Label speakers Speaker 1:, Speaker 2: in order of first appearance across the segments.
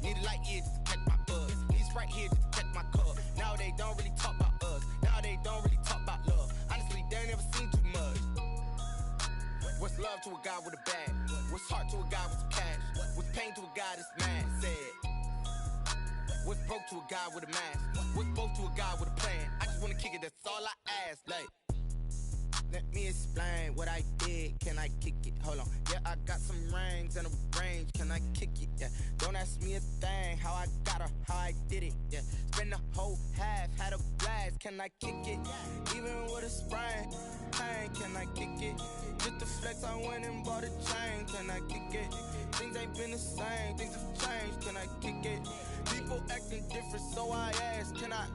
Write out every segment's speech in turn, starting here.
Speaker 1: Need a light year just to catch my buzz. Need Sprite here just to catch my cup. Now they don't really talk about us. Now they don't really talk about love. Honestly, they ain't never seen too much. What's love to a guy with a bag? What's heart to a guy with some cash? What's pain to a guy that's mad? Said. What's broke to a guy with a mask? What's both to a guy with a plan? I just wanna kick it, that's all I ask. Like, let me explain what I did. Can I kick it? Hold on. Yeah, I got some rings and a range. Can I kick it? Yeah. Don't ask me a thing. How I got her, how I did it. Yeah. Spend the whole half, had a blast. Can I kick it? Even with a sprain. Pain, can I kick it? Just to flex, I went and bought a chain. Can I kick it? Things ain't been the same. Things have changed. Can I kick it? People acting different, so I ask. Can I?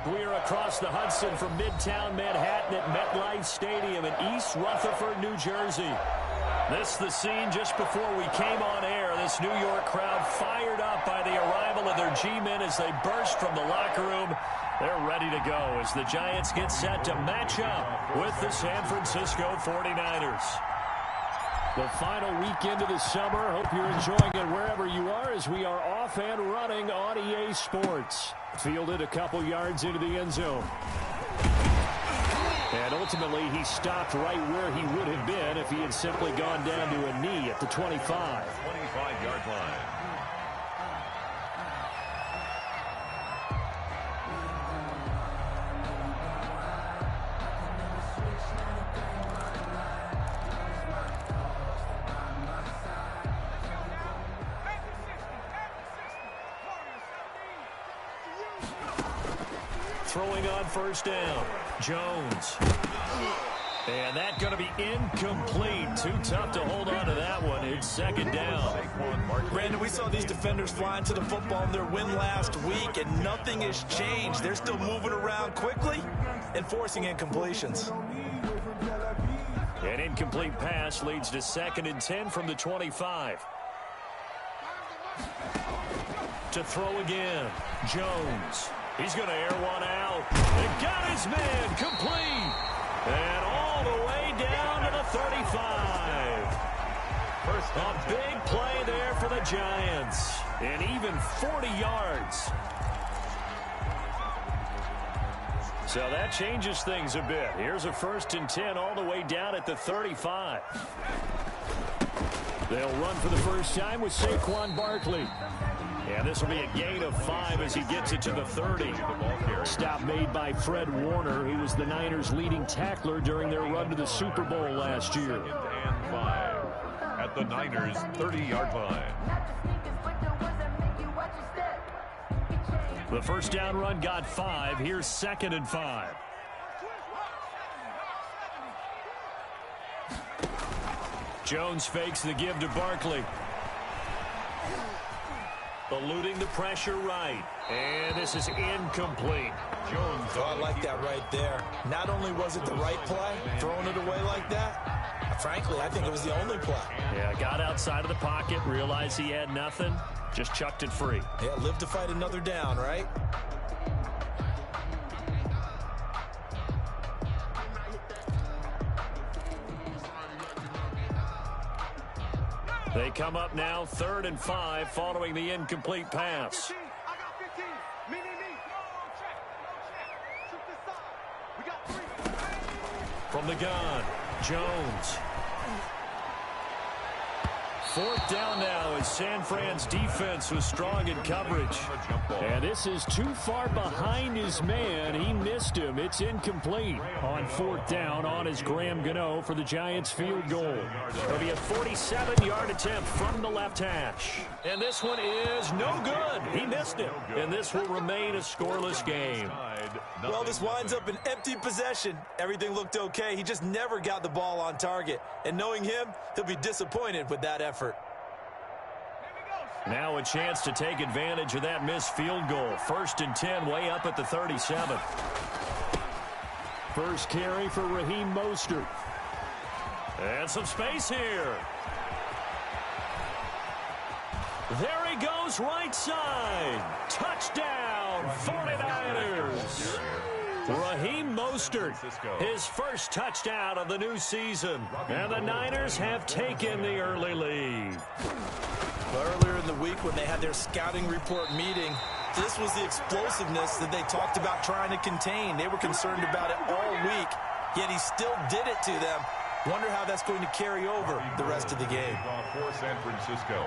Speaker 2: We're across the Hudson from Midtown Manhattan at MetLife Stadium in East Rutherford, New Jersey. This is the scene just before we came on air. This New York crowd fired up by the arrival of their G-men as they burst from the locker room. They're ready to go as the Giants get set to match up with the San Francisco 49ers. The final weekend of the summer. Hope you're enjoying it wherever you are as we are off and running on EA Sports. Fielded a couple yards into the end zone. And ultimately, he stopped right where he would have been if he had simply gone down to a knee at the 25.
Speaker 3: 25-yard line.
Speaker 2: Throwing on first down, Jones. And that's going to be incomplete. Too tough to hold on to that one. It's second down.
Speaker 4: Brandon, we saw these defenders flying to the football in their win last week, and nothing has changed. They're still moving around quickly and forcing incompletions.
Speaker 2: An incomplete pass leads to 2nd and 10 from the 25. To throw again, Jones. He's going to air one out. And got his man complete. And all the way down to the 35. A big play there for the Giants. And even 40 yards. So that changes things a bit. Here's a 1st and 10 all the way down at the 35. They'll run for the first time with Saquon Barkley. And this will be a gain of 5 as he gets it to the 30. Stop made by Fred Warner, who was the Niners' leading tackler during their run to the Super Bowl last year.
Speaker 3: And 5 at the Niners' 30-yard line.
Speaker 2: The first down run got 5. Here's 2nd and 5. Jones fakes the give to Barkley. eluding the pressure right. And this is incomplete.
Speaker 3: Jones.
Speaker 4: Oh, I like that right there. Not only was it the right play, throwing it away like that, frankly, I think it was the only play.
Speaker 2: Yeah, got outside of the pocket, realized he had nothing, just chucked it free.
Speaker 4: Yeah, live to fight another down, right?
Speaker 2: They come up now 3rd and 5 following the incomplete pass. From the gun, Jones. 4th down now as San Fran's defense was strong in coverage. And this is too far behind his man. He missed him. It's incomplete. On 4th down on his Graham Gano for the Giants field goal. It'll be a 47-yard attempt from the left hash. And this one is no good. He missed it. And this will remain a scoreless game.
Speaker 4: Well, this winds up an empty possession. Everything looked okay. He just never got the ball on target. And knowing him, he'll be disappointed with that effort.
Speaker 2: Now a chance to take advantage of that missed field goal. 1st and 10, way up at the 37. First carry for Raheem Mostert. And some space here. There he goes, right side. Touchdown, 49ers. Raheem Mostert, his first touchdown of the new season. And the Niners have taken the early lead.
Speaker 4: Earlier in the week when they had their scouting report meeting, this was the explosiveness that they talked about trying to contain. They were concerned about it all week, yet he still did it to them. Wonder how that's going to carry over the rest of the game.
Speaker 3: For San Francisco.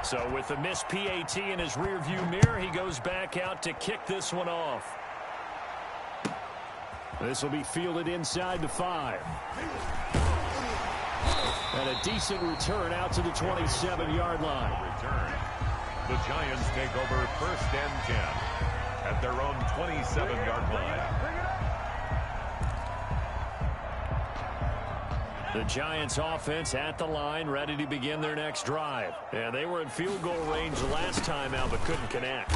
Speaker 2: So with the missed PAT in his rearview mirror, he goes back out to kick this one off. This will be fielded inside the 5. And a decent return out to the 27-yard line.
Speaker 3: Return. The Giants take over 1st and 10 at their own 27-yard line.
Speaker 2: The Giants offense at the line, ready to begin their next drive. And they were in field goal range the last time out, but couldn't connect.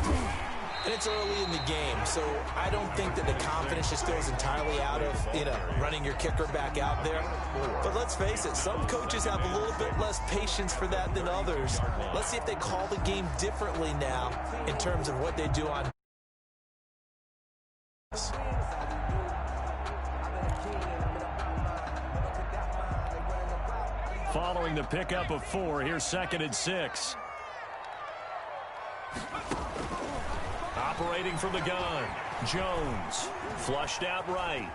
Speaker 4: And it's early in the game, so I don't think that the confidence just goes entirely out of, running your kicker back out there. But let's face it, some coaches have a little bit less patience for that than others. Let's see if they call the game differently now in terms of what they do on.
Speaker 2: Following the pickup of 4, here's 2nd and 6. Operating from the gun, Jones, flushed out right.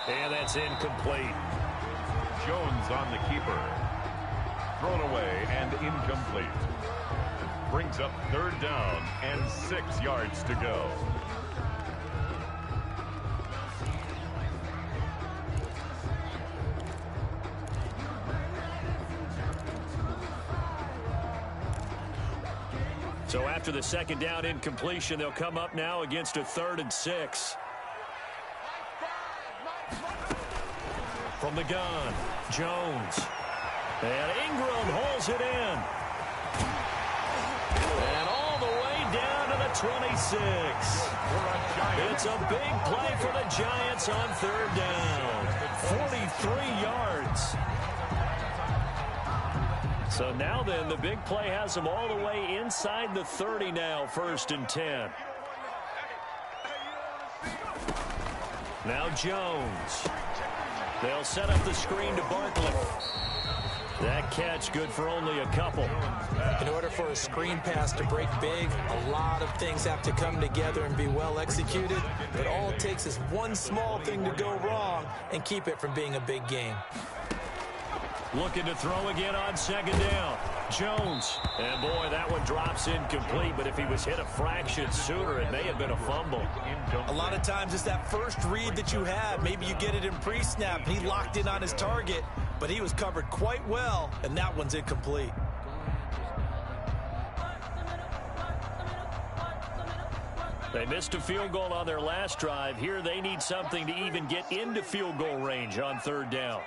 Speaker 2: And that's incomplete.
Speaker 3: Jones on the keeper. Thrown away and incomplete. Brings up 3rd down and 6 yards to go.
Speaker 2: So after the 2nd down incompletion, they'll come up now against a 3rd and 6. From the gun, Jones. And Ingram holds it in. And all the way down to the 26. It's a big play for the Giants on 3rd down. 43 yards. So now then, the big play has them all the way inside the 30 now, 1st and 10. Now Jones. They'll set up the screen to Barkley. That catch good for only a couple.
Speaker 4: In order for a screen pass to break big, a lot of things have to come together and be well executed. But all it takes is one small thing to go wrong and keep it from being a big game.
Speaker 2: Looking to throw again on 2nd down. Jones. And boy, that one drops incomplete, but if he was hit a fraction sooner, it may have been a fumble.
Speaker 4: A lot of times it's that first read that you have. Maybe you get it in pre-snap, and he locked in on his target, but he was covered quite well, and that one's incomplete.
Speaker 2: They missed a field goal on their last drive. Here they need something to even get into field goal range on 3rd down.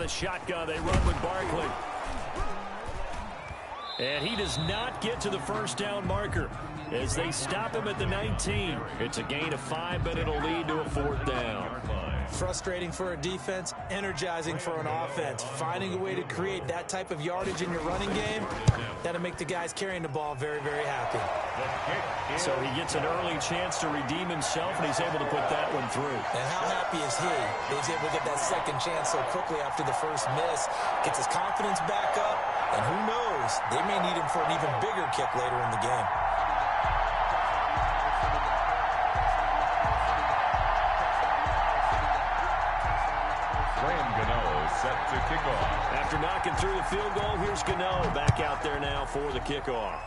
Speaker 2: of the shotgun. They run with Barkley. And he does not get to the first down marker as they stop him at the 19. It's a gain of 5, but it'll lead to a 4th down.
Speaker 4: Frustrating for a defense, energizing for an offense. Finding a way to create that type of yardage in your running game, that'll make the guys carrying the ball very, very happy.
Speaker 2: So he gets an early chance to redeem himself, and he's able to put that one through.
Speaker 4: And how happy is he? He's able to get that second chance so quickly after the first miss. Gets his confidence back up, and who knows, they may need him for an even bigger kick later in the game.
Speaker 3: Set to kick off.
Speaker 2: After knocking through the field goal, here's Gano back out there now for the kickoff.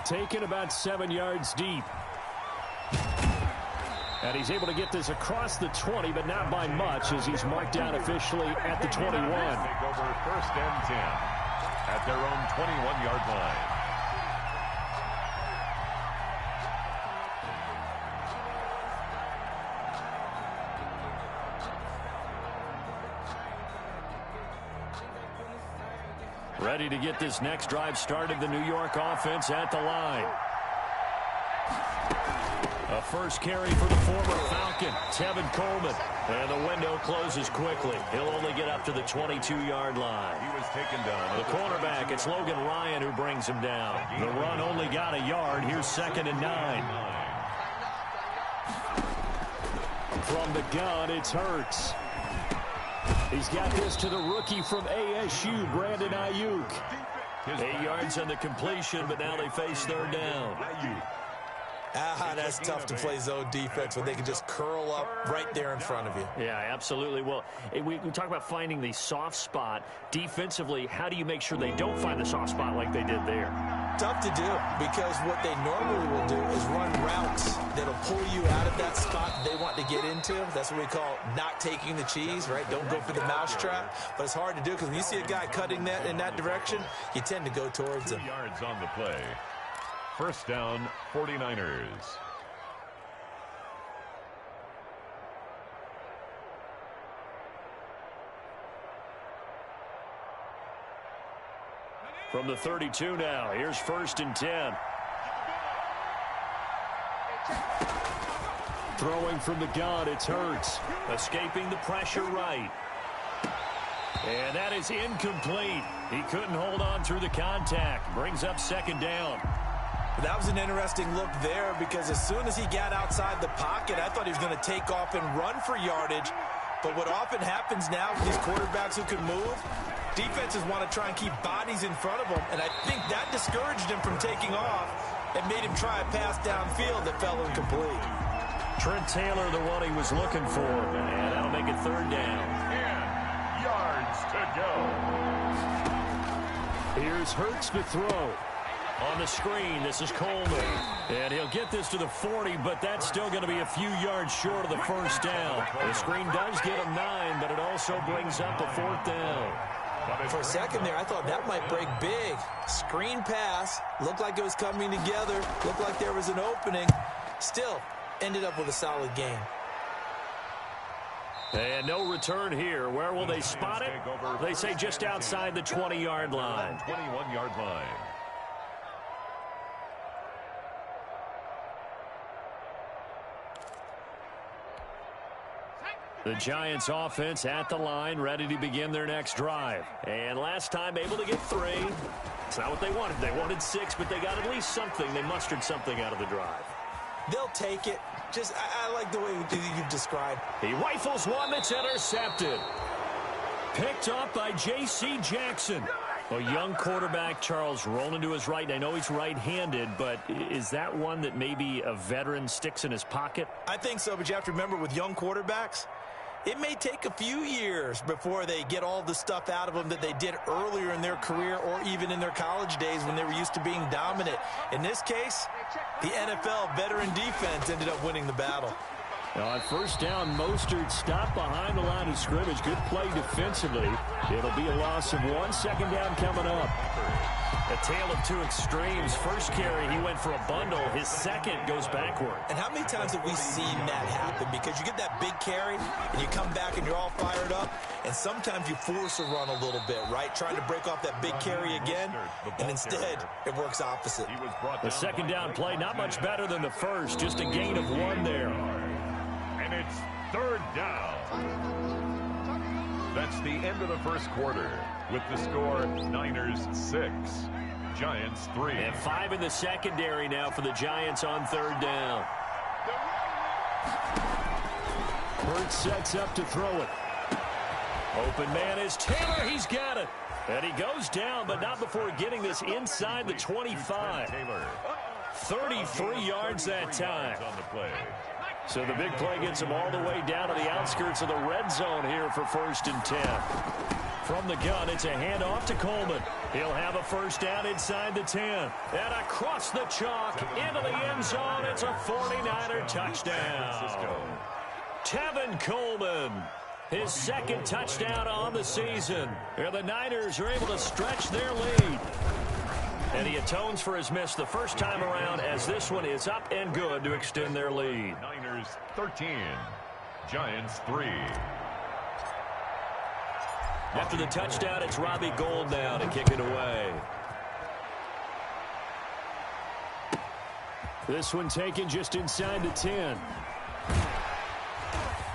Speaker 2: Taken about 7 yards deep. And he's able to get this across the 20, but not by much as he's marked down officially at the 21.
Speaker 3: Take over 1st and 10 at their own 21-yard line.
Speaker 2: Ready to get this next drive started, the New York offense at the line. A first carry for the former Falcon, Tevin Coleman. And the window closes quickly. He'll only get up to the 22-yard line.
Speaker 3: He was taken down.
Speaker 2: The cornerback, it's Logan Ryan who brings him down. The run only got a yard. Here's 2nd and 9. From the gun, it's Hurts. He's got this to the rookie from ASU, Brandon Ayuk. 8 yards on the completion, but now they face 3rd down.
Speaker 4: That's tough to play zone defense when they can just curl up right there in front of you.
Speaker 2: Yeah, absolutely. Well, we talk about finding the soft spot. Defensively, how do you make sure they don't find the soft spot like they did there?
Speaker 4: Tough to do, because what they normally will do is run routes that'll pull you out of that spot that they want to get into. That's what we call not taking the cheese, right? Don't go for the mousetrap. But it's hard to do because when you see a guy cutting that in that direction, you tend to go towards him.
Speaker 3: 2 yards on the play. 1st down, 49ers.
Speaker 2: From the 32 now, here's 1st and 10. Throwing from the gun, it's Hurts. Escaping the pressure right. And that is incomplete. He couldn't hold on through the contact. Brings up 2nd down.
Speaker 4: That was an interesting look there because as soon as he got outside the pocket, I thought he was going to take off and run for yardage. But what often happens now with these quarterbacks who can move, defenses want to try and keep bodies in front of them, and I think that discouraged him from taking off and made him try a pass downfield that fell incomplete.
Speaker 2: Trent Taylor, the one he was looking for, and that'll make it 3rd down.
Speaker 3: 10 yards to go.
Speaker 2: Here's Hurts to throw. On the screen, this is Coleman. And he'll get this to the 40, but that's still going to be a few yards short of the 1st down. The screen does get him 9, but it also brings up a 4th down.
Speaker 4: For a second there, I thought that might break big. Screen pass, looked like it was coming together, looked like there was an opening. Still, ended up with a solid game.
Speaker 2: And no return here. Where will they spot it? They say just outside the 20-yard line.
Speaker 3: 21-yard line.
Speaker 2: The Giants offense at the line, ready to begin their next drive. And last time able to get 3. It's not what they wanted. They wanted 6, but they got at least something. They mustered something out of the drive.
Speaker 4: They'll take it. Just, I like the way you've described.
Speaker 2: He rifles one that's intercepted. Picked up by J.C. Jackson. A young quarterback, Charles, rolling to his right. I know he's right-handed, but is that one that maybe a veteran sticks in his pocket?
Speaker 4: I think so, but you have to remember with young quarterbacks, it may take a few years before they get all the stuff out of them that they did earlier in their career or even in their college days when they were used to being dominant. In this case, the NFL veteran defense ended up winning the battle.
Speaker 2: On first down, Mostert stopped behind the line of scrimmage. Good play defensively. It'll be a loss of 1. Second down coming up. A tale of two extremes. First carry, he went for a bundle. His second goes backward.
Speaker 4: And how many times have we seen that happen? Because you get that big carry, and you come back and you're all fired up, and sometimes you force a run a little bit, right? Trying to break off that big carry again, and instead it works opposite.
Speaker 2: The second down play, not much better than the first. Just a gain of 1 there.
Speaker 3: And it's third down. That's the end of the first quarter with the score Niners 6, Giants 3.
Speaker 2: And 5 in the secondary now for the Giants on third down. Hurts sets up to throw it. Open man is Taylor. He's got it. And he goes down, but not before getting this inside the 25. 33 yards that time. So the big play gets him all the way down to the outskirts of the red zone here for 1st and 10. From the gun, it's a handoff to Coleman. He'll have a first down inside the 10. And across the chalk into the end zone. It's a 49er touchdown. Tevin Coleman, his second touchdown on the season. And the Niners are able to stretch their lead. And he atones for his miss the first time around, as this one is up and good to extend their lead.
Speaker 3: Niners 13, Giants 3.
Speaker 2: After the touchdown, it's Robbie Gould now to kick it away. This one taken just inside the 10.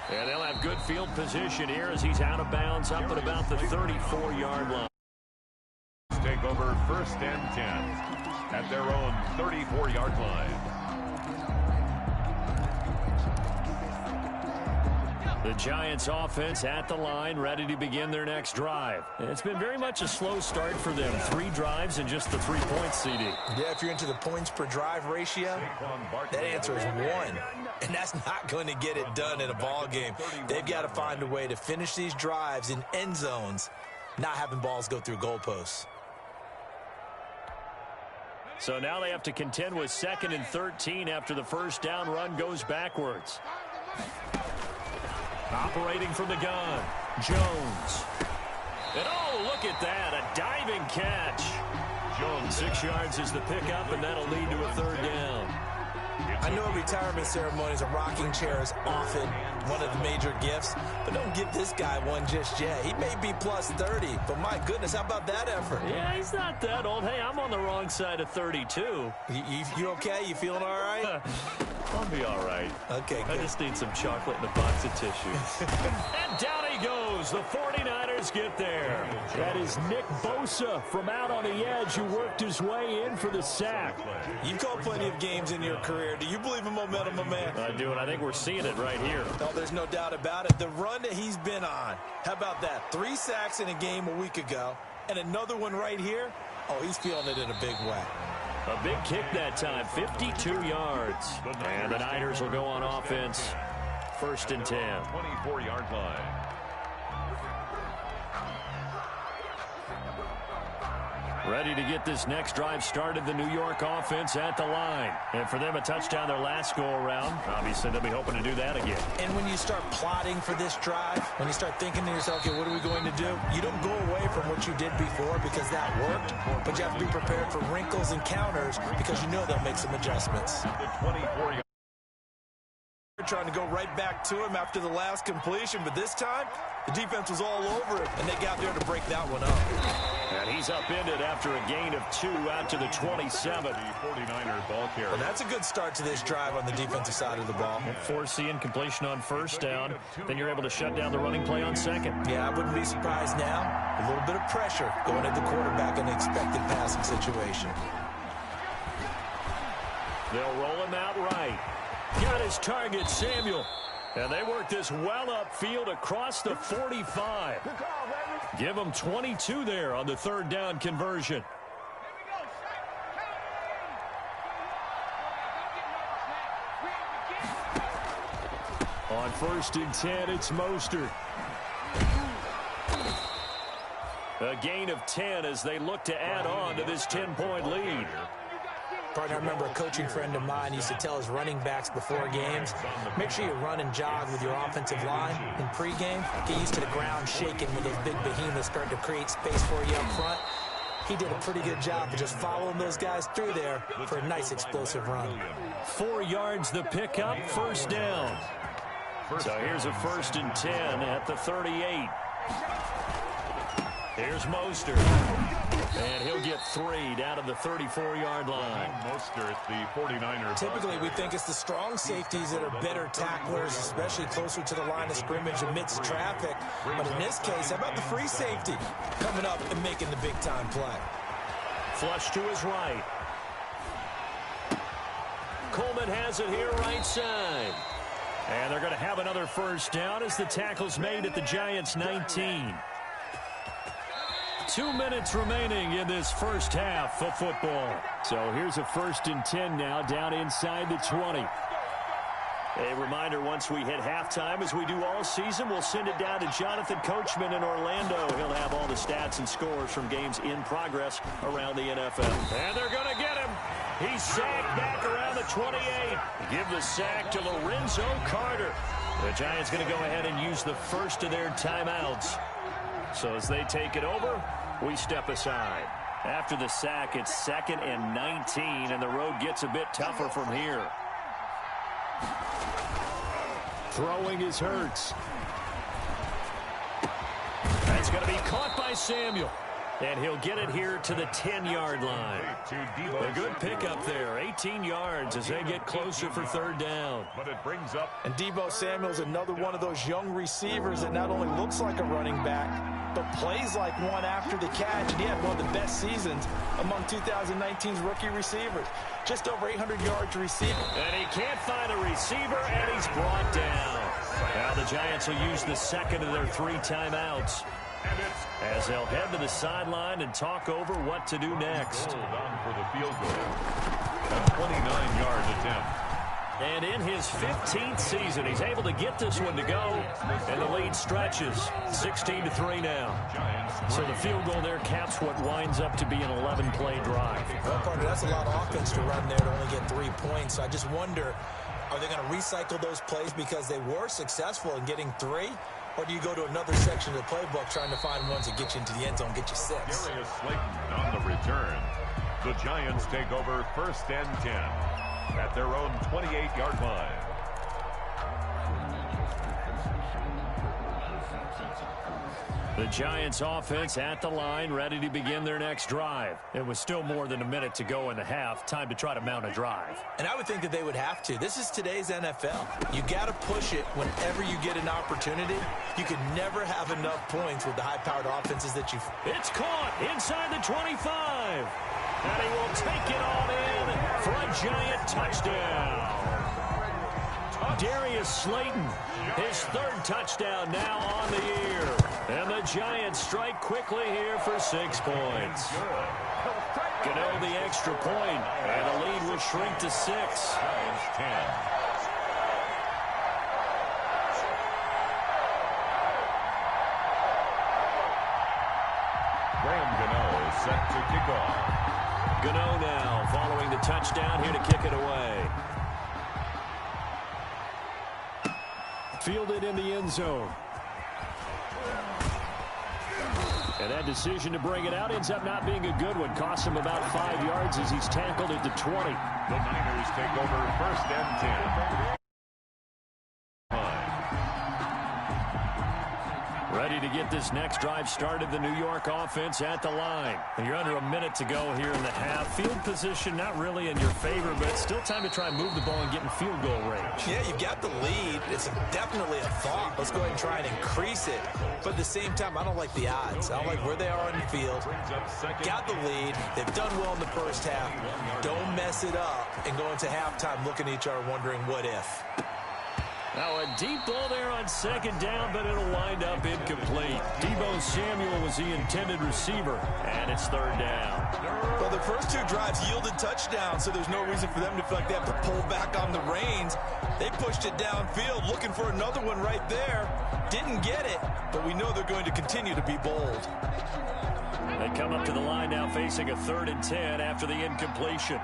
Speaker 2: And they'll have good field position here as he's out of bounds up at about the 34-yard line.
Speaker 3: Take over 1st and 10 at their own 34-yard line.
Speaker 2: The Giants offense at the line, ready to begin their next drive. It's been very much a slow start for them. 3 drives and just the 3 points, CD.
Speaker 4: Yeah, if you're into the points per drive ratio, that answer is 1. And that's not going to get it done in a ball game. They've got to find a way to finish these drives in end zones, not having balls go through goalposts.
Speaker 2: So now they have to contend with 2nd and 13 after the first down run goes backwards. Operating from the gun, Jones. And oh, look at that, a diving catch. Jones, 6 yards is the pickup, and that'll lead to a third down.
Speaker 4: I know retirement ceremonies, a rocking chair is often one of the major gifts, but don't give this guy one just yet. He may be plus 30, but my goodness, how about that effort?
Speaker 2: Yeah, he's not that old. Hey, I'm on the wrong side of 32.
Speaker 4: You okay? You feeling all right?
Speaker 2: I'll be all right.
Speaker 4: Okay, good.
Speaker 2: I just need some chocolate and a box of tissues. And down he goes. The 49ers get there. That is Nick Bosa from out on the edge who worked his way in for the sack.
Speaker 4: You've called plenty of games in your career. Do you believe in momentum, my man?
Speaker 2: I do, and I think we're seeing it right here.
Speaker 4: No, there's no doubt about it. The run that he's been on. How about that? 3 sacks in a game a week ago, and another one right here. Oh, he's feeling it in a big way.
Speaker 2: A big kick that time, 52 yards. And the Niners will go on offense, 1st and 10.
Speaker 3: 24-yard line.
Speaker 2: Ready to get this next drive started, the New York offense at the line. And for them, a touchdown their last go-around. Obviously, they'll be hoping to do that again.
Speaker 4: And when you start plotting for this drive, when you start thinking to yourself, okay, what are we going to do? You don't go away from what you did before because that worked, but you have to be prepared for wrinkles and counters because you know they'll make some adjustments.
Speaker 3: The 24-yard.
Speaker 4: Trying to go right back to him after the last completion, but this time the defense was all over it, and they got there to break that one up.
Speaker 2: And he's upended after a gain of 2 out to the 27.
Speaker 3: The 49er ball carrier.
Speaker 4: Well, that's a good start to this drive on the defensive side of the ball.
Speaker 2: Force the incompletion on first down, then you're able to shut down the running play on second.
Speaker 4: Yeah, I wouldn't be surprised now. A little bit of pressure going at the quarterback in an expected passing situation.
Speaker 2: They'll roll him out right. Got his target, Samuel. And they work this well upfield across the 45. Give them 22 there on the third down conversion. On 1st and 10, it's Mostert. A gain of 10 as they look to add on to this 10-point lead.
Speaker 4: Partner, I remember a coaching friend of mine used to tell his running backs before games, make sure you run and jog with your offensive line in pregame. Get used to the ground shaking when those big behemoths start to create space for you up front. He did a pretty good job of just following those guys through there for a nice explosive run.
Speaker 2: 4 yards the pickup, first down. So here's a 1st and 10 at the 38. Here's Mostert. And he'll get 3 down to the 34-yard line.
Speaker 3: Mostert, the 49ers.
Speaker 4: Typically, we think it's the strong safeties that are better tacklers, especially closer to the line of scrimmage amidst traffic. But in this case, how about the free safety coming up and making the big-time play?
Speaker 2: Flush to his right. Coleman has it here right side. And they're going to have another first down as the tackle's made at the Giants' 19. 2 minutes remaining in this first half of football. So here's a 1st and 10 now down inside the 20. A reminder, once we hit halftime, as we do all season, we'll send it down to Jonathan Coachman in Orlando. He'll have all the stats and scores from games in progress around the NFL. And they're going to get him. He's sacked back around the 28. Give the sack to Lorenzo Carter. The Giants going to go ahead and use the first of their timeouts. So as they take it over, we step aside. After the sack, it's 2nd and 19, and the road gets a bit tougher from here. Throwing is Hurts. That's going to be caught by Samuel. And he'll get it here to the 10-yard line. A good pickup there. 18 yards as they get closer for 3rd down.
Speaker 3: But it brings up.
Speaker 4: And Deebo Samuel's another one of those young receivers that not only looks like a running back, but plays like one after the catch. And he had one of the best seasons among 2019's rookie receivers. Just over 800 yards receiving.
Speaker 2: And he can't find a receiver, and he's brought down. Now the Giants will use the 2nd of their 3 timeouts, as they'll head to the sideline and talk over what to do next.
Speaker 3: Hold on for the field goal. A 29-yard attempt.
Speaker 2: And in his 15th season, he's able to get this one to go, and the lead stretches 16-3 now. So the field goal there caps what winds up to be an 11-play drive.
Speaker 4: Well, partner, that's a lot of offense to run there to only get 3 points. So I just wonder, are they going to recycle those plays because they were successful in getting 3? Or do you go to another section of the playbook trying to find ones that get you into the end zone, get you 6?
Speaker 3: Darius Slayton on the return. The Giants take over 1st and 10 at their own 28-yard line.
Speaker 2: The Giants offense at the line, ready to begin their next drive. It was still more than a minute to go in the half. Time to try to mount a drive.
Speaker 4: And I would think that they would have to. This is today's NFL. You got to push it whenever you get an opportunity. You can never have enough points with the high-powered offenses that you...
Speaker 2: It's caught inside the 25. And he will take it on in for a Giant touchdown. Darius Slayton, his 3rd touchdown now on the year. And the Giants strike quickly here for 6 points. Gano the extra point, and the lead will shrink to 6.
Speaker 3: Giants 10. Graham Gano set to kick off.
Speaker 2: Gano now following the touchdown here to kick it away. Fielded in the end zone. And that decision to bring it out ends up not being a good one. Costs him about 5 yards as he's tackled at the 20.
Speaker 3: The Niners take over 1st and 10.
Speaker 2: Ready to get this next drive started. The New York offense at the line. You're under a minute to go here in the half. Field position not really in your favor, but still time to try and move the ball and get in field goal range.
Speaker 4: Yeah, you've got the lead. It's definitely a thought. Let's go ahead and try and increase it. But at the same time, I don't like the odds. I don't like where they are on the field. Got the lead. They've done well in the first half. Don't mess it up and go into halftime looking at each other wondering what if.
Speaker 2: Now a deep ball there on 2nd down, but it'll wind up incomplete. Deebo Samuel was the intended receiver, and it's 3rd down.
Speaker 4: Well, the first 2 drives yielded touchdowns, so there's no reason for them to feel like they have to pull back on the reins. They pushed it downfield, looking for another one right there. Didn't get it, but we know they're going to continue to be bold.
Speaker 2: They come up to the line now facing a 3rd and 10 after the incompletion.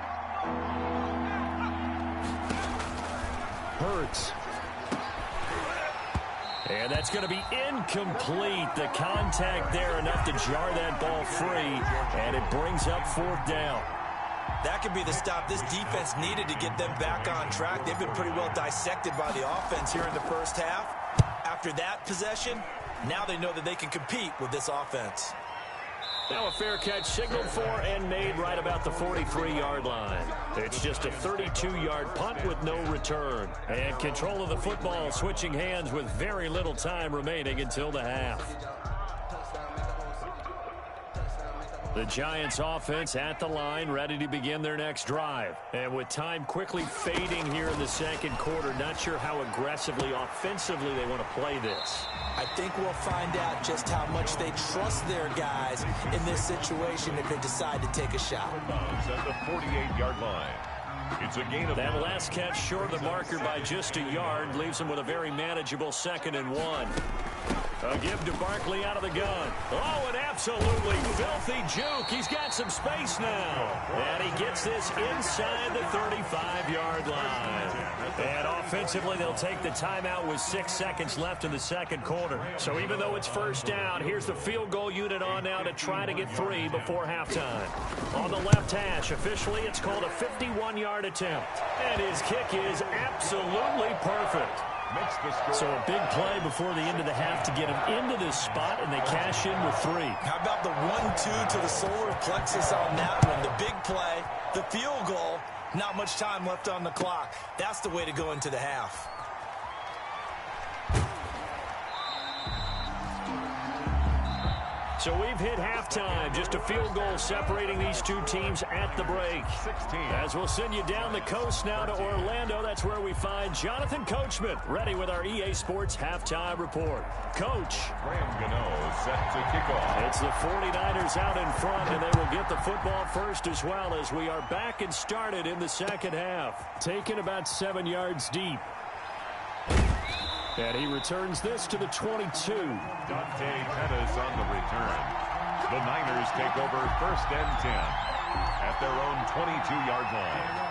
Speaker 2: Hurts. And that's going to be incomplete. The contact there enough to jar that ball free, and it brings up 4th down.
Speaker 4: That could be the stop this defense needed to get them back on track. They've been pretty well dissected by the offense here in the first half. After that possession, now they know that they can compete with this offense.
Speaker 2: Now a fair catch signaled for and made right about the 43-yard line. It's just a 32-yard punt with no return. And control of the football switching hands with very little time remaining until the half. The Giants offense at the line, ready to begin their next drive. And with time quickly fading here in the second quarter, not sure how aggressively, offensively they want to play this.
Speaker 4: I think we'll find out just how much they trust their guys in this situation if they decide to take a shot.
Speaker 3: At the 48-yard line. It's a gain of
Speaker 2: that last catch short of the marker by just a yard leaves them with a very manageable 2nd and 1. A give to Barkley out of the gun. Oh, an absolutely filthy juke. He's got some space now. And he gets this inside the 35-yard line. And offensively, they'll take the timeout with 6 seconds left in the second quarter. So even though it's first down, here's the field goal unit on now to try to get 3 before halftime. On the left hash, officially, it's called a 51-yard attempt. And his kick is absolutely perfect. So a big play before the end of the half to get him into this spot, and they cash in with 3.
Speaker 4: How about the 1-2 to the solar plexus on that one? The big play, the field goal, not much time left on the clock. That's the way to go into the half.
Speaker 2: So we've hit halftime. Just a field goal separating these two teams at the break.
Speaker 3: 16.
Speaker 2: As we'll send you down the coast now to Orlando. That's where we find Jonathan Coachman, ready with our EA Sports halftime report. Coach.
Speaker 3: Graham Gano set to kick off.
Speaker 2: It's the 49ers out in front, and they will get the football first as well as we are back and started in the second half. Taken about 7 yards deep. And he returns this to the 22.
Speaker 3: Dante Pettis on the return. The Niners take over 1st and 10 at their own 22-yard line.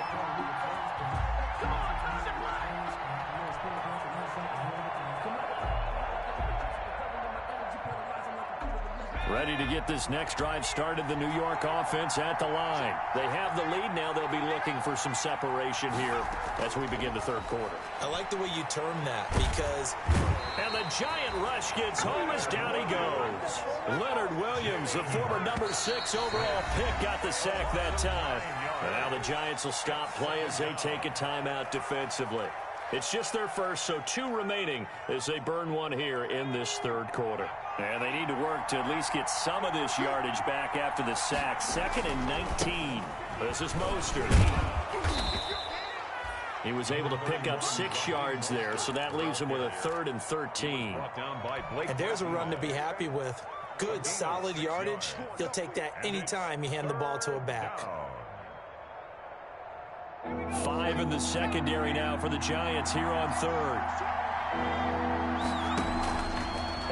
Speaker 2: Ready to get this next drive started, the New York offense at the line. They have the lead now. They'll be looking for some separation here as we begin the third quarter.
Speaker 4: I like the way you term that because...
Speaker 2: And the giant rush gets home as down he goes. Leonard Williams, the former number 6 overall pick, got the sack that time. And now the Giants will stop play as they take a timeout defensively. It's just their first, so 2 remaining as they burn one here in this third quarter. And they need to work to at least get some of this yardage back after the sack. 2nd and 19. This is Mostert. He was able to pick up 6 yards there, so that leaves him with a 3rd and 13.
Speaker 4: And there's a run to be happy with. Good, solid yardage. He'll take that anytime you hand the ball to a back.
Speaker 2: 5 in the secondary now for the Giants here on 3rd.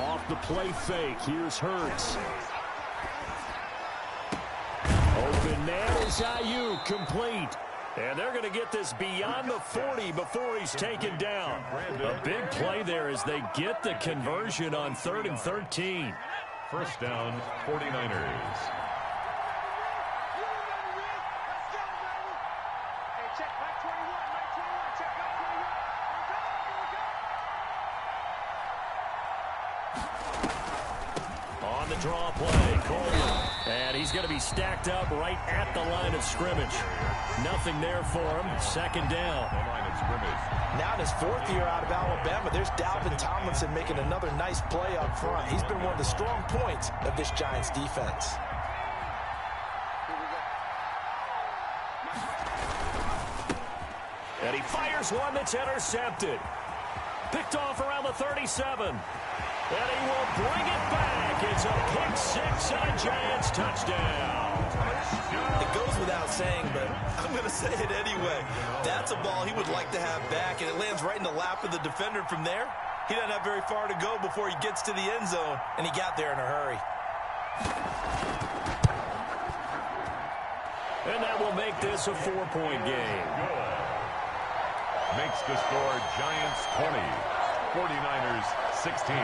Speaker 2: Off the play fake. Here's Hurts. Open man is Ayuk, complete. And they're going to get this beyond the 40 before he's taken down. A big play there as they get the conversion on 3rd and 13.
Speaker 3: First down, 49ers.
Speaker 2: On the draw play, Coleman. And he's going to be stacked up right at the line of scrimmage. Nothing there for him. 2nd down.
Speaker 3: The line of scrimmage.
Speaker 4: Now in his 4th year out of Alabama, there's Dalvin Tomlinson making another nice play up front. He's been one of the strong points of this Giants defense.
Speaker 2: And he fires one that's intercepted. Picked off around the 37. And he will bring it back. It's a pick 6 and a Giants touchdown.
Speaker 4: It goes without saying, but I'm going to say it anyway. That's a ball he would like to have back, and it lands right in the lap of the defender from there. He doesn't have very far to go before he gets to the end zone, and he got there in a hurry.
Speaker 2: And that will make this a 4-point game.
Speaker 3: Good. Makes the score Giants 20, 49ers 16.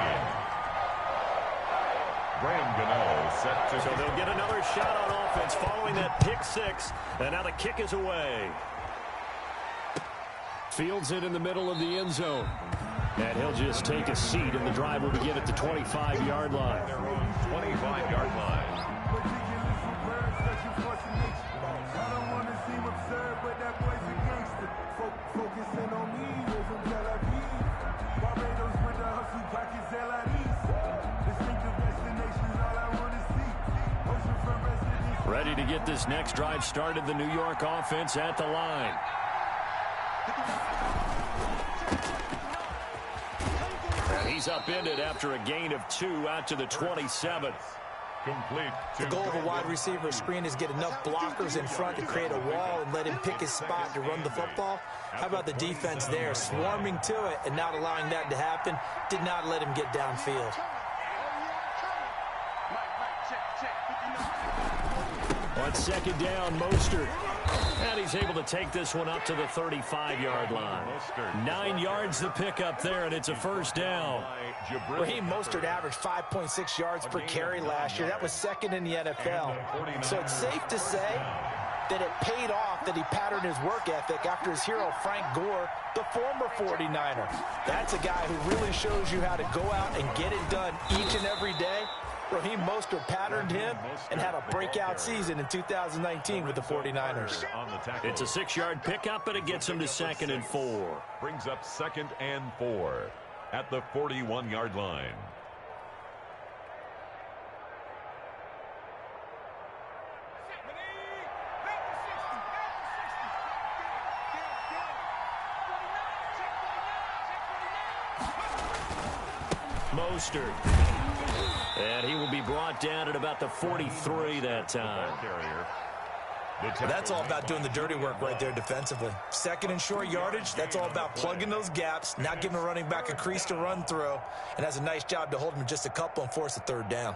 Speaker 3: Graham Gano set to...
Speaker 2: So they'll get another shot on offense following that pick six. And now the kick is away. Fields it in the middle of the end zone. And he'll just take a seat, and the drive will begin at the 25-yard line.
Speaker 3: Their own 25-yard line.
Speaker 2: Ready to get this next drive started, the New York offense at the line. And he's upended after a gain of 2 out to the 27.
Speaker 3: Complete.
Speaker 4: The goal of a wide receiver screen is get enough blockers in front to create a wall and let him pick his spot to run the football. How about the defense there, swarming to it and not allowing that to happen? Did not let him get downfield.
Speaker 2: On second down, Mostert. And he's able to take this one up to the 35-yard line. 9 yards the pickup there, and it's a first down.
Speaker 4: Raheem Mostert averaged 5.6 yards per carry last year. That was second in the NFL. So it's safe to say that it paid off that he patterned his work ethic after his hero, Frank Gore, the former 49er. That's a guy who really shows you how to go out and get it done each and every day. Raheem Mostert patterned him and had a breakout season in 2019 with the 49ers.
Speaker 2: It's a 6-yard pickup, and it gets him to 2nd and 4.
Speaker 3: Brings up 2nd and 4 at the 41-yard line.
Speaker 2: Mostert. And he will be brought down at about the 43 that time.
Speaker 4: That's all about doing the dirty work right there defensively. 2nd and short yardage, that's all about plugging those gaps, not giving a running back a crease to run through, and has a nice job to hold him just a couple and force a 3rd down.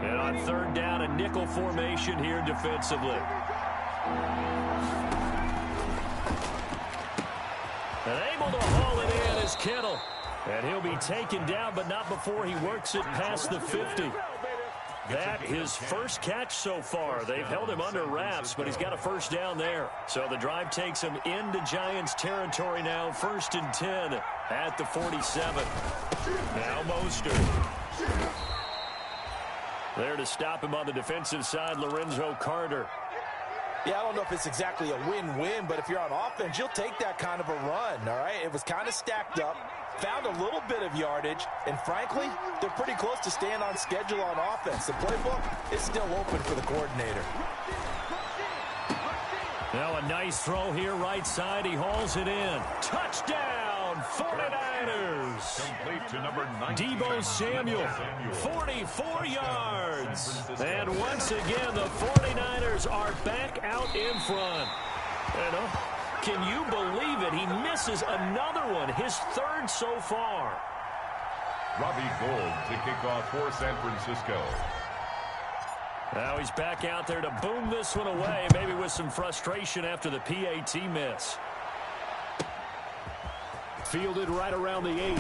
Speaker 2: And on 3rd down, a nickel formation here defensively. And able to haul it in is Kittle. And he'll be taken down, but not before he works it past the 50. That his first catch so far. They've held him under wraps, but he's got a first down there. So the drive takes him into Giants territory now. 1st and 10 at the 47. Now Mostert. There to stop him on the defensive side, Lorenzo Carter.
Speaker 4: Yeah, I don't know if it's exactly a win-win, but if you're on offense, you'll take that kind of a run, all right? It was kind of stacked up, found a little bit of yardage, and frankly, they're pretty close to staying on schedule on offense. The playbook is still open for the coordinator.
Speaker 2: Now a nice throw here, right side. He hauls it in. Touchdown, 49ers.
Speaker 3: Complete to number 9.
Speaker 2: Deebo Samuel, 44 yards. And once again, the 49ers are back out in front. And can you believe it? He misses another one, his 3rd so far.
Speaker 3: Robbie Gould to kick off for San Francisco.
Speaker 2: Now he's back out there to boom this one away, maybe with some frustration after the PAT miss. Fielded right around the 8.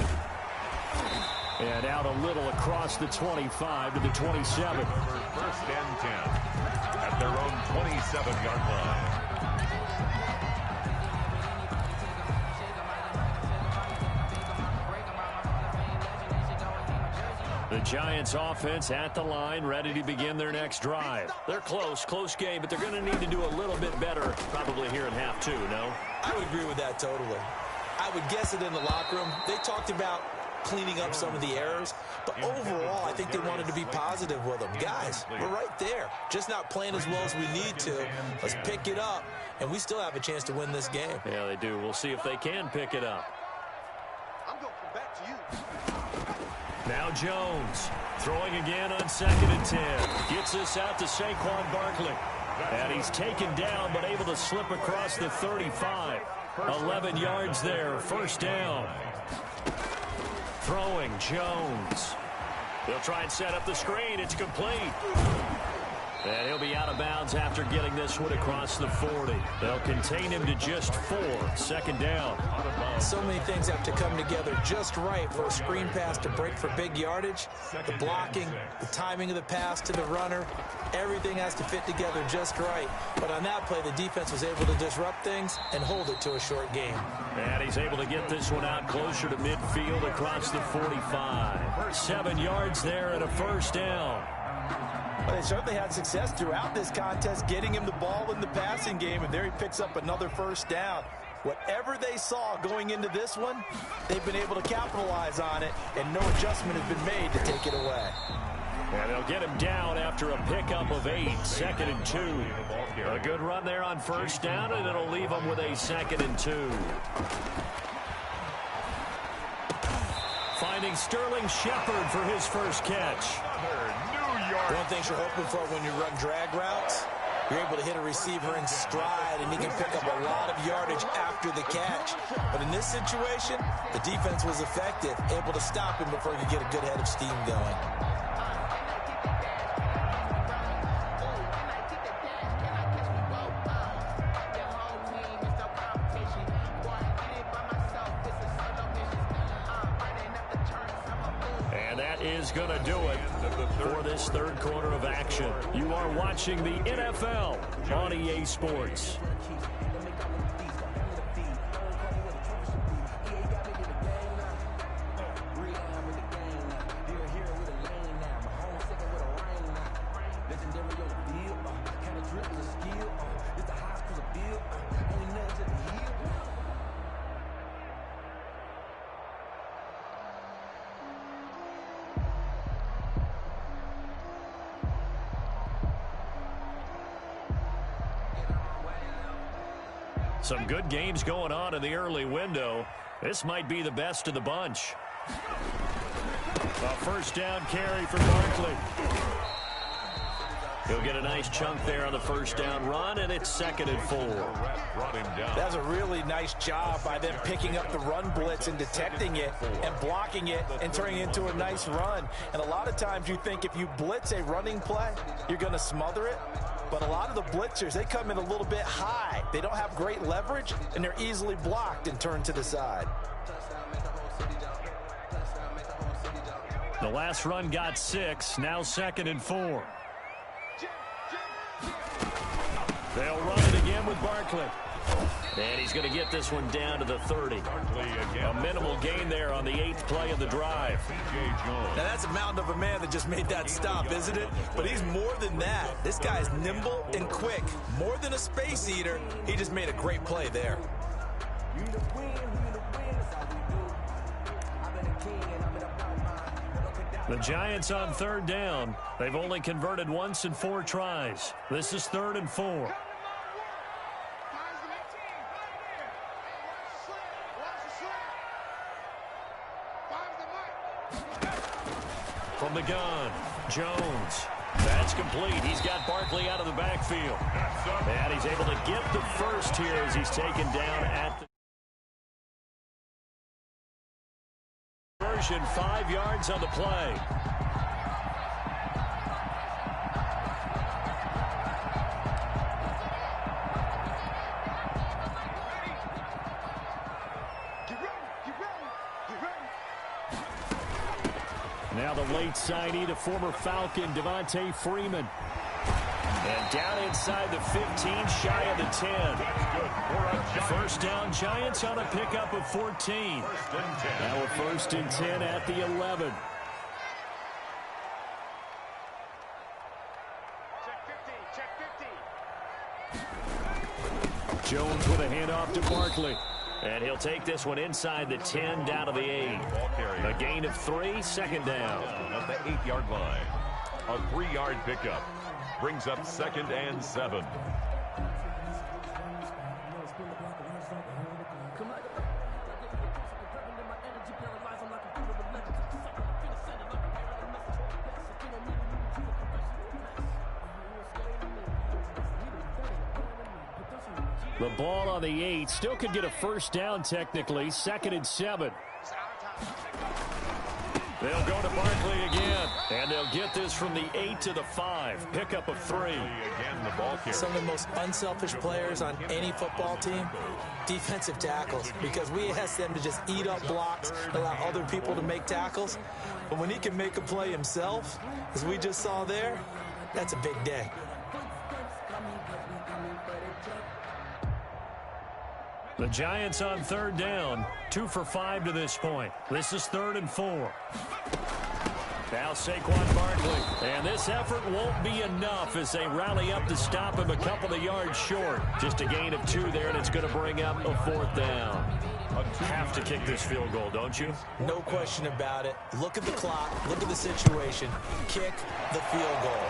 Speaker 2: And out a little across the 25 to the 27.
Speaker 3: 1st and 10 at their own 27-yard line.
Speaker 2: The Giants offense at the line, ready to begin their next drive. They're close game, but they're going to need to do a little bit better probably here in half 2, no?
Speaker 4: I would agree with that totally. I would guess it in the locker room. They talked about cleaning up some of the errors, but overall, I think they wanted to be positive with them. Guys, we're right there. Just not playing as well as we need to. Let's pick it up, and we still have a chance to win this game.
Speaker 2: Yeah, they do. We'll see if they can pick it up.
Speaker 1: I'm going to come back to you.
Speaker 2: Now Jones, throwing again on 2nd and 10. Gets this out to Saquon Barkley. And he's taken down, but able to slip across the 35. 11 yards there, 1st down. Throwing Jones. They'll try and set up the screen. It's complete. And he'll be out of bounds after getting this one across the 40. They'll contain him to just 4. Second down.
Speaker 4: So many things have to come together just right for a screen pass to break for big yardage. The blocking, the timing of the pass to the runner, everything has to fit together just right. But on that play, the defense was able to disrupt things and hold it to a short game.
Speaker 2: And he's able to get this one out closer to midfield across the 45. 7 yards there and a first down.
Speaker 4: Well, they certainly had success throughout this contest getting him the ball in the passing game, and there he picks up another first down. Whatever they saw going into this one, they've been able to capitalize on it, and no adjustment has been made to take it away.
Speaker 2: And they'll get him down after a pickup of 8, 2nd and 2. A good run there on first down, and it'll leave him with a 2nd and 2. Finding Sterling Shepard for his first catch.
Speaker 4: One thing you're hoping for when you run drag routes, you're able to hit a receiver in stride, and he can pick up a lot of yardage after the catch. But in this situation, the defense was effective, able to stop him before he could get a good head of steam going.
Speaker 2: Is going to do it for this third quarter of action. You are watching the NFL on EA Sports. Some good games going on in the early window. This might be the best of the bunch. A first down carry for Barkley. He'll get a nice chunk there on the first down run, and it's 2nd and 4.
Speaker 4: That's a really nice job by them picking up the run blitz and detecting it and blocking it and turning it into a nice run. And a lot of times you think if you blitz a running play, you're going to smother it. But a lot of the blitzers, they come in a little bit high. They don't have great leverage, and they're easily blocked and turned to the side.
Speaker 2: The last run got 6, now 2nd and 4. They'll run it again with Barkley. And he's going to get this one down to the 30. A minimal gain there on the 8th play of the drive.
Speaker 4: Now that's a mountain of a man that just made that stop, isn't it? But he's more than that. This guy's nimble and quick. More than a space eater, he just made a great play there.
Speaker 2: The Giants on 3rd down. They've only converted once in 4 tries. This is 3rd and 4. From the gun, Jones. That's complete. He's got Barkley out of the backfield. And he's able to get the first here as he's taken down at the conversion. 5 yards on the play. Now the late signee, the former Falcon, Devontae Freeman. And down inside the 15, shy of the 10. First down, Giants on a pickup of 14. Now a 1st and 10 at the 11. Jones with a handoff to Barkley. And he'll take this one inside the 10 down to the 8. A gain of 3, 2nd down.
Speaker 3: At the 8-yard line. A 3-yard pickup. Brings up 2nd and 7.
Speaker 2: The ball on the 8. Still could get a first down technically. 2nd and 7. They'll go to Barkley again. convert this from the 8 to the 5. Pickup of 3.
Speaker 3: Again, the ball carrier.
Speaker 4: Some of the most unselfish players on any football team, defensive tackles, because we ask them to just eat up blocks, allow other people to make tackles. But when he can make a play himself, as we just saw there, that's a big day.
Speaker 2: The Giants on 3rd down, 2 for 5 to this point. This is 3rd and 4. Now Saquon Barkley. And this effort won't be enough as they rally up to stop him a couple of yards short. Just a gain of 2 there, and it's going to bring up a 4th down. Have to kick this field goal, don't you?
Speaker 4: No question about it. Look at the clock. Look at the situation. Kick the field goal.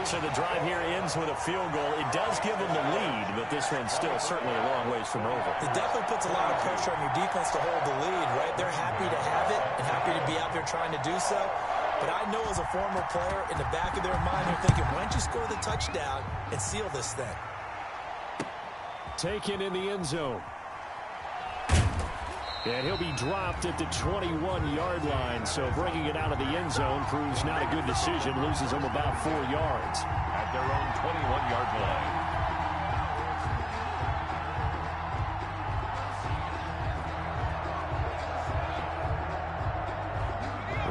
Speaker 2: So the drive here ends with a field goal. It does give them the lead, but this one's still certainly a long ways from over.
Speaker 4: It definitely puts a lot of pressure on your defense to hold the lead, right? They're happy to have it and happy to be out there trying to do so. But I know as a former player, in the back of their mind, they're thinking, why don't you score the touchdown and seal this thing?
Speaker 2: Taken in the end zone. And he'll be dropped at the 21-yard line, so bringing it out of the end zone proves not a good decision. Loses him about 4 yards.
Speaker 3: At their own 21-yard line.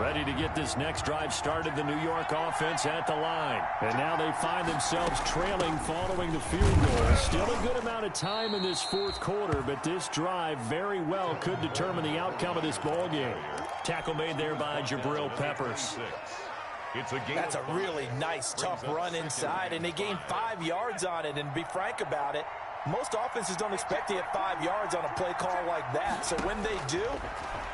Speaker 2: Ready to get this next drive started, the New York offense at the line. And now they find themselves trailing following the field goal. Still a good amount of time in this 4th quarter, but this drive very well could determine the outcome of this ball game. Tackle made there by Jabril Peppers.
Speaker 4: That's a really nice, tough run inside, and they gained 5 yards on it. And to be frank about it, most offenses don't expect to get 5 yards on a play call like that. So when they do,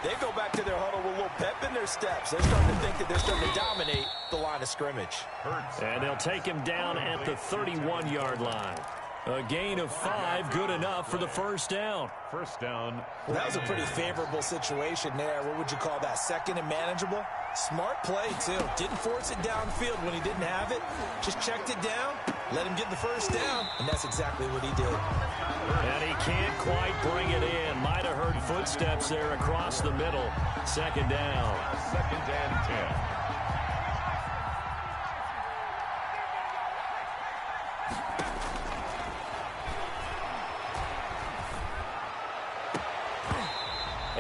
Speaker 4: they go back to their huddle with a little pep in their steps. They're starting to think that they're starting to dominate the line of scrimmage.
Speaker 2: And they'll take him down at the 31-yard line. A gain of 5, good enough for the 1st down.
Speaker 3: First down.
Speaker 4: Well, that was a pretty favorable situation there. What would you call that? 2nd and manageable? Smart play, too. Didn't force it downfield when he didn't have it. Just checked it down, let him get the 1st down, and that's exactly what he did.
Speaker 2: And he can't quite bring it in. Might have heard footsteps there across the middle. 2nd down.
Speaker 3: 2nd and 10.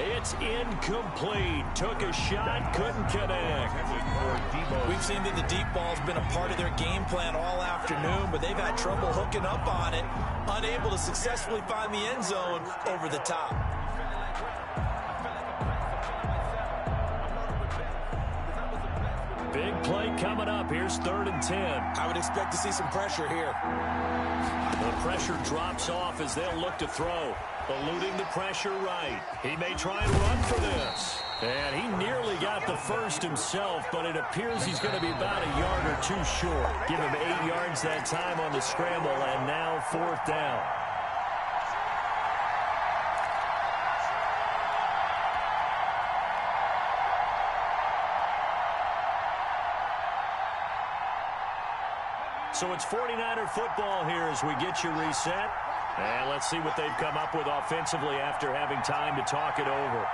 Speaker 2: It's incomplete. Took a shot, couldn't connect.
Speaker 4: We've seen that the deep ball's been a part of their game plan all afternoon, but they've had trouble hooking up on it, unable to successfully find the end zone over the top.
Speaker 2: Big play coming up. Here's 3rd and 10.
Speaker 4: I would expect to see some pressure here.
Speaker 2: The pressure drops off as they'll look to throw. Eluding the pressure right. He may try and run for this. And he nearly got the 1st himself, but it appears he's going to be about a yard or 2 short. Give him 8 yards that time on the scramble, and now 4th down. So it's 49er football here as we get you reset. And let's see what they've come up with offensively after having time to talk it over.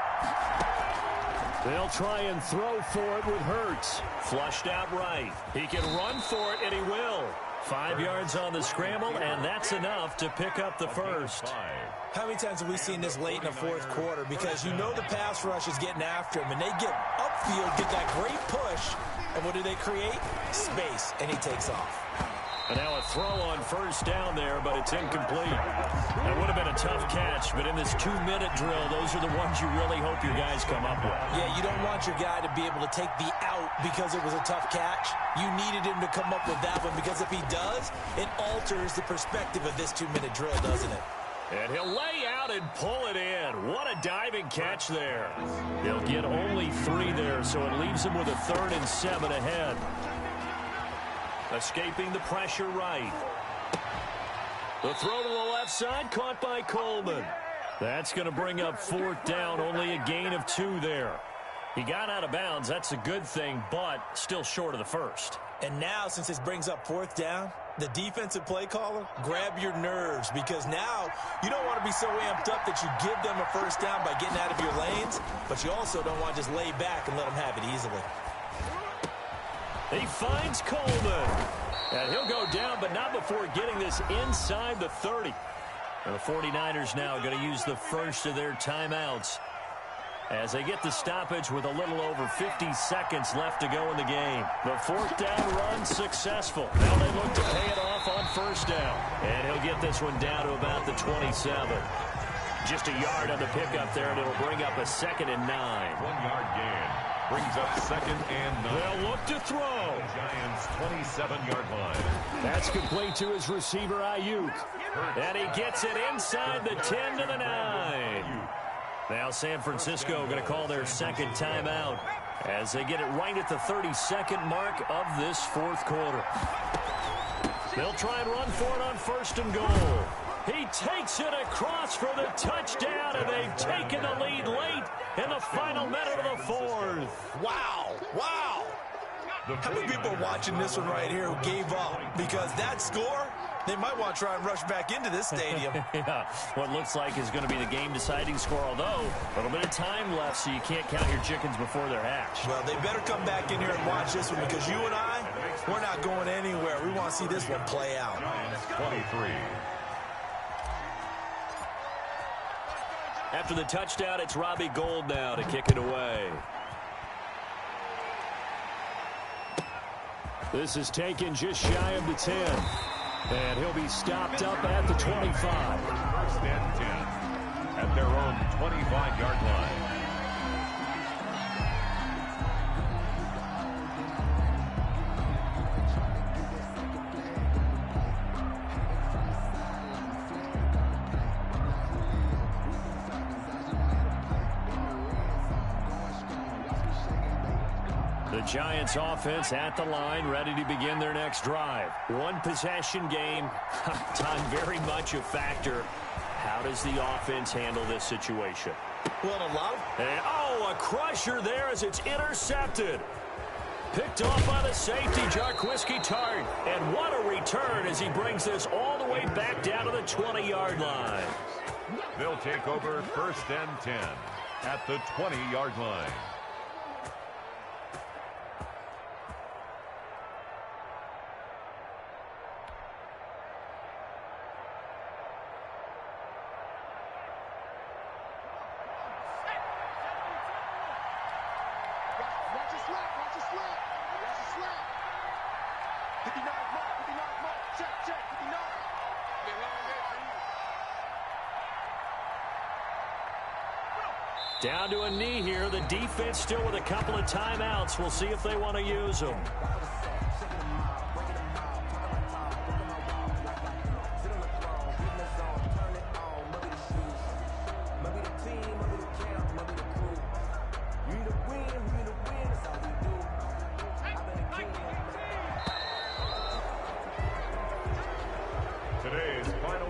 Speaker 2: They'll try and throw for it with Hurts. Flushed out right. He can run for it, and he will. 5 yards on the scramble, and that's enough to pick up the 1st.
Speaker 4: How many times have we seen this late in the 4th quarter? Because you know the pass rush is getting after him, and they get upfield, get that great push, and what do they create? Space, and he takes off.
Speaker 2: And now a throw on 1st down there, but it's incomplete. That would have been a tough catch, but in this 2-minute drill, those are the ones you really hope your guys come up with.
Speaker 4: Yeah, you don't want your guy to be able to take the out because it was a tough catch. You needed him to come up with that one because if he does, it alters the perspective of this 2-minute drill, doesn't it?
Speaker 2: And he'll lay out and pull it in. What a diving catch there. He'll get only 3 there, so it leaves him with a 3rd and 7 ahead. Escaping the pressure right. The throw to the left side, caught by Coleman. That's going to bring up 4th down, only a gain of 2 there. He got out of bounds, that's a good thing, but still short of the 1st.
Speaker 4: And now, since this brings up 4th down, the defensive play caller, grab your nerves, because now you don't want to be so amped up that you give them a 1st down by getting out of your lanes, but you also don't want to just lay back and let them have it easily.
Speaker 2: He finds Coleman. And he'll go down, but not before getting this inside the 30. And the 49ers now going to use the first of their timeouts as they get the stoppage with a little over 50 seconds left to go in the game. The fourth down run successful. Now they look to pay it off on first down. And he'll get this one down to about the 27. Just a yard on the pickup there, and it'll bring up a 2nd and 9.
Speaker 3: 1-yard gain. Brings up 2nd and 9.
Speaker 2: They'll look to throw.
Speaker 3: Giants 27-yard line.
Speaker 2: That's complete to his receiver, Ayuk. And he gets it inside the 10 to the 9. Now San Francisco going to call their second timeout as they get it right at the 32nd mark of this fourth quarter. They'll try and run for it on 1st and goal. He takes it across for the touchdown, and they've taken the lead late in the final minute of the fourth.
Speaker 4: Wow. Wow. How many people are watching this one right here who gave up? Because that score, they might want to try and rush back into this stadium.
Speaker 2: Yeah, what looks like is going to be the game-deciding score, although a little bit of time left, so you can't count your chickens before they're hatched.
Speaker 4: Well, they better come back in here and watch this one, because you and I, we're not going anywhere. We want to see this one play out.
Speaker 3: 23.
Speaker 2: After the touchdown, it's Robbie Gould now to kick it away. This is taken just shy of the 10. And he'll be stopped up at the 25.
Speaker 3: 1st and 10 at their own 25-yard line.
Speaker 2: The Giants offense at the line, ready to begin their next drive. One possession game, time very much a factor. How does the offense handle this situation?
Speaker 4: Well, a lot.
Speaker 2: And, a crusher there as it's intercepted. Picked off by the safety, Jarquiski Tart. And what a return as he brings this all the way back down to the 20-yard line.
Speaker 3: They'll take over 1st and 10 at the 20-yard line.
Speaker 2: Down to a knee here. The defense still with a couple of timeouts. We'll see if they want to use them.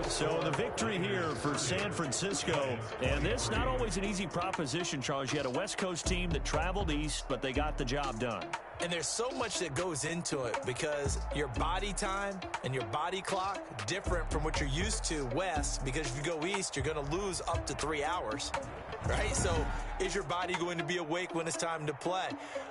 Speaker 2: So the victory here for San Francisco, and this not always an easy proposition, Charles. You had a West Coast team that traveled east, but they got the job done.
Speaker 4: And there's so much that goes into it because your body time and your body clock different from what you're used to west, because if you go east, you're going to lose up to 3 hours, right? So is your body going to be awake when it's time to play?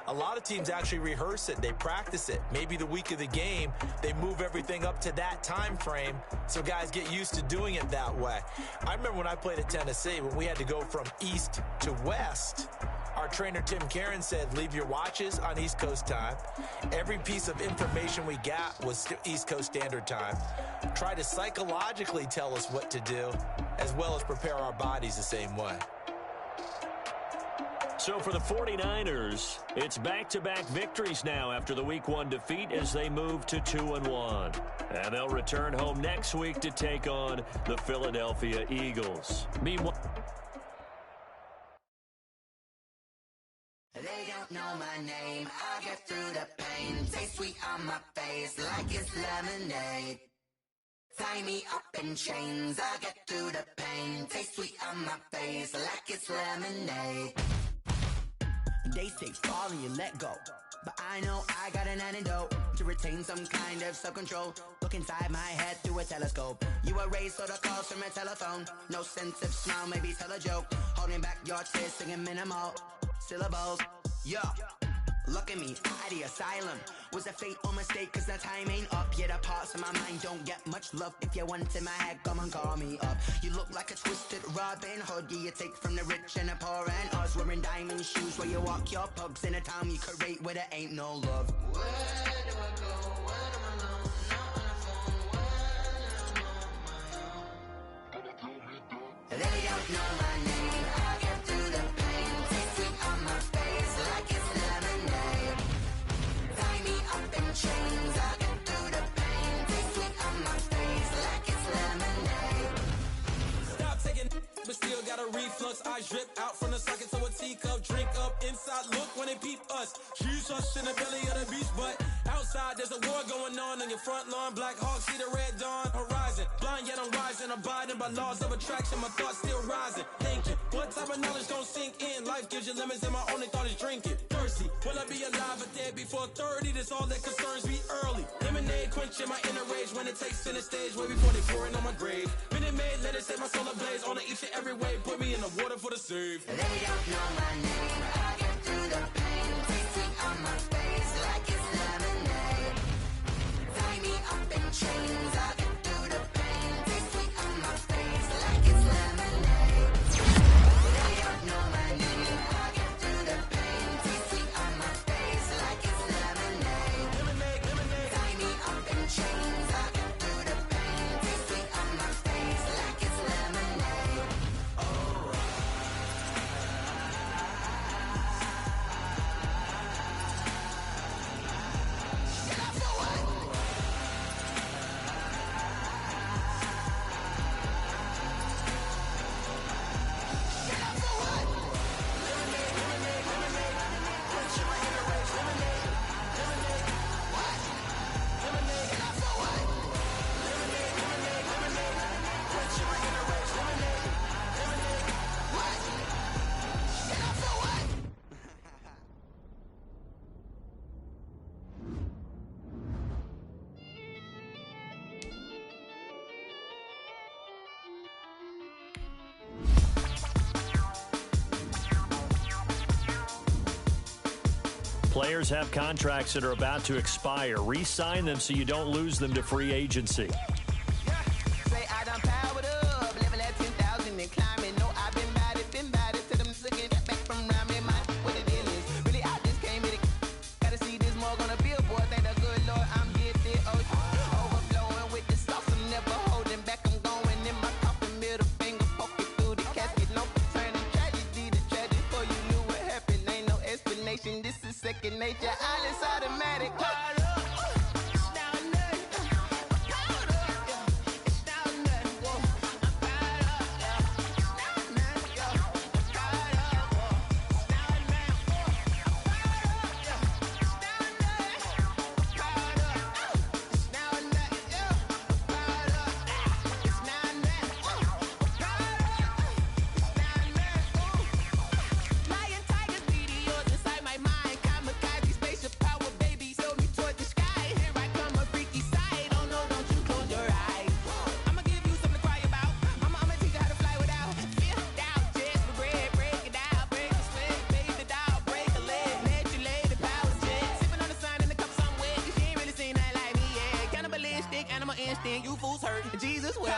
Speaker 4: A lot of teams actually rehearse it. They practice it. Maybe the week of the game, they move everything up to that time frame so guys get used to doing it that way. I remember when I played at Tennessee, when we had to go from east to west, our trainer, Tim Karen, said, leave your watches on East Coast time. Every piece of information we got was East Coast Standard Time. Try to psychologically tell us what to do, as well as prepare our bodies the same way.
Speaker 2: So for the 49ers, it's back-to-back victories now after the Week 1 defeat as they move to 2-1. And they'll return home next week to take on the Philadelphia Eagles. Meanwhile,
Speaker 5: they don't know my name. I'll get through the pain. Taste sweet on my face like it's lemonade. Tie me up in chains. I'll get through the pain. Taste sweet on my face like it's lemonade. They say fall and you let go, but I know I got an antidote to retain some kind of self-control. Look inside my head through a telescope. You erase all the calls from a telephone. No sense of smile, maybe tell a joke. Holding back your tears, singing minimal syllables. Yeah, Look at me, out the asylum. Was a fate or mistake, cause the time ain't up. Yet the parts of my mind don't get much love. If you want in my head, come and call me up. You look like a twisted Robin Hood. Yeah, you take from the rich and the poor and us. Wearing diamond shoes where you walk your pugs in a town you create where there ain't no love. Where do I go? Where am I alone? Not on the phone. When I'm on my own. They don't know my name. I get through the pain. Taste sweet on my face like it's lemonade. Tie me up in chains. I get through the pain. Taste sweet on my face like it's lemonade.
Speaker 6: Stop taking, but still got a reflux. I drip out from the socket to a teacup. Drink up inside. Look when they peep us. She's us in the belly of the beach, but outside there's a war going on your front lawn. Black Hawk see the red dawn horizon. Blind yet I'm rising, abiding by laws of attraction. My thoughts still rising. Thinking, what type of knowledge don't sink in? Life gives you lemons and my only thought is drinking. Thirsty, will I be alive or dead before 30? That's all that concerns me early. Lemonade quenching my inner rage when it takes center stage. Way before they pour it on my grave. Minute Maid, let it set my soul ablaze. On each and every way, put me in the water for the save.
Speaker 5: They don't know my name. I get through the pain. Taste sweet on my face like it's lemonade. Tie me up in chains. I get through the pain. Taste sweet on my face like it's lemonade. They don't know my name. I get through the pain. Taste sweet on my face like it's lemonade. Tie me up in chains. I get through the pain. Taste sweet on my face like it's lemonade.
Speaker 2: Players have contracts that are about to expire. Re-sign them so you don't lose them to free agency.
Speaker 7: Say I done powered up, level at 10,000 and climbing. No, I've been bad it, to them looking back from around me. My, what it is, really I just came here to gotta see this more gonna be a boy. Thank the good Lord, I'm gifted. Overflowing with the sauce, I'm never holding back. I'm going in my coffin, middle finger poking through the casket. No turning tragedy to tragic. Before you knew what happened, ain't no explanation. This is second nature, all is automatic. You fools hurt. Jesus will.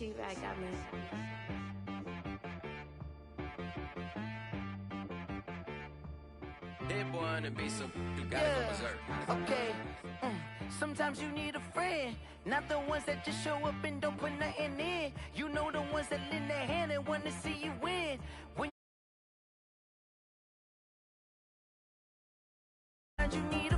Speaker 8: T-Bag got me.
Speaker 9: That boy on the beat, so you gotta go berserk.
Speaker 7: Okay. Sometimes you need a friend, not the ones that just show up and don't put nothing in. You know the ones that lend their hand and want to see you win. When you need a